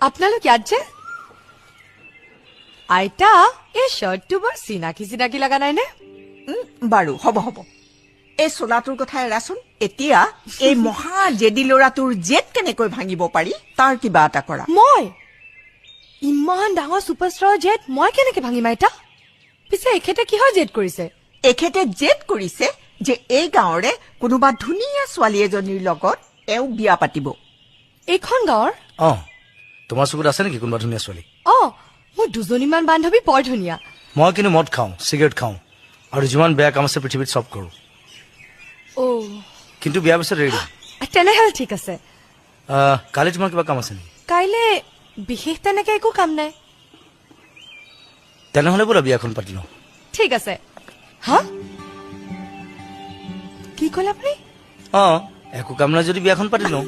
আপোনালোক ইয়াত যে আইতা এই শ্বাৰ্টটো বৰ চিনাকি চিনাকি লগা নাই নে বাৰু হ'ব এই চোলাটোৰ কথা এৰাচোন এতিয়া এই মহা জেদি ল'ৰাটোৰ জেদ কেনেকৈ ভাঙিব পাৰি তাৰ কিবা এটা কৰা মই ইমান ডাঙৰ ছুপাৰষ্টাৰৰ জেদ মই কেনেকে ভাঙিম আইতা পিছে এখেতে কিহৰ জেদ কৰিছে এখেতে জেদ কৰিছে যে এই গাঁৱৰে কোনোবা ধুনীয়া ছোৱালী এজনীৰ লগত এওঁ বিয়া পাতিব এইখন গাঁৱৰ তোমাৰ চকুত আছে নেকি কোনোবা ধুনীয়া ছোৱালী মোৰ দুজনীমান বান্ধৱী বৰ ধুনীয়া মই কিন্তু মদ খাওঁ চিগাৰেট খাওঁ আৰু যিমান বেয়া কাম আছে পৃথিৱীত চব কৰোঁ কিন্তু বিয়াৰ পিছত ৰেডি তেনেহ'লে ঠিক আছে কালি তোমাৰ কিবা কাম আছে নেকি কাইলৈ বিশেষ তেনেকে একো কাম নাই তেনেহ'লে বোলা বিয়াখন পাতি লওঁ ঠিক আছে হা কি ক'লে আপুনি একো কাম নাই যদি বিয়াখন পাতি লওঁ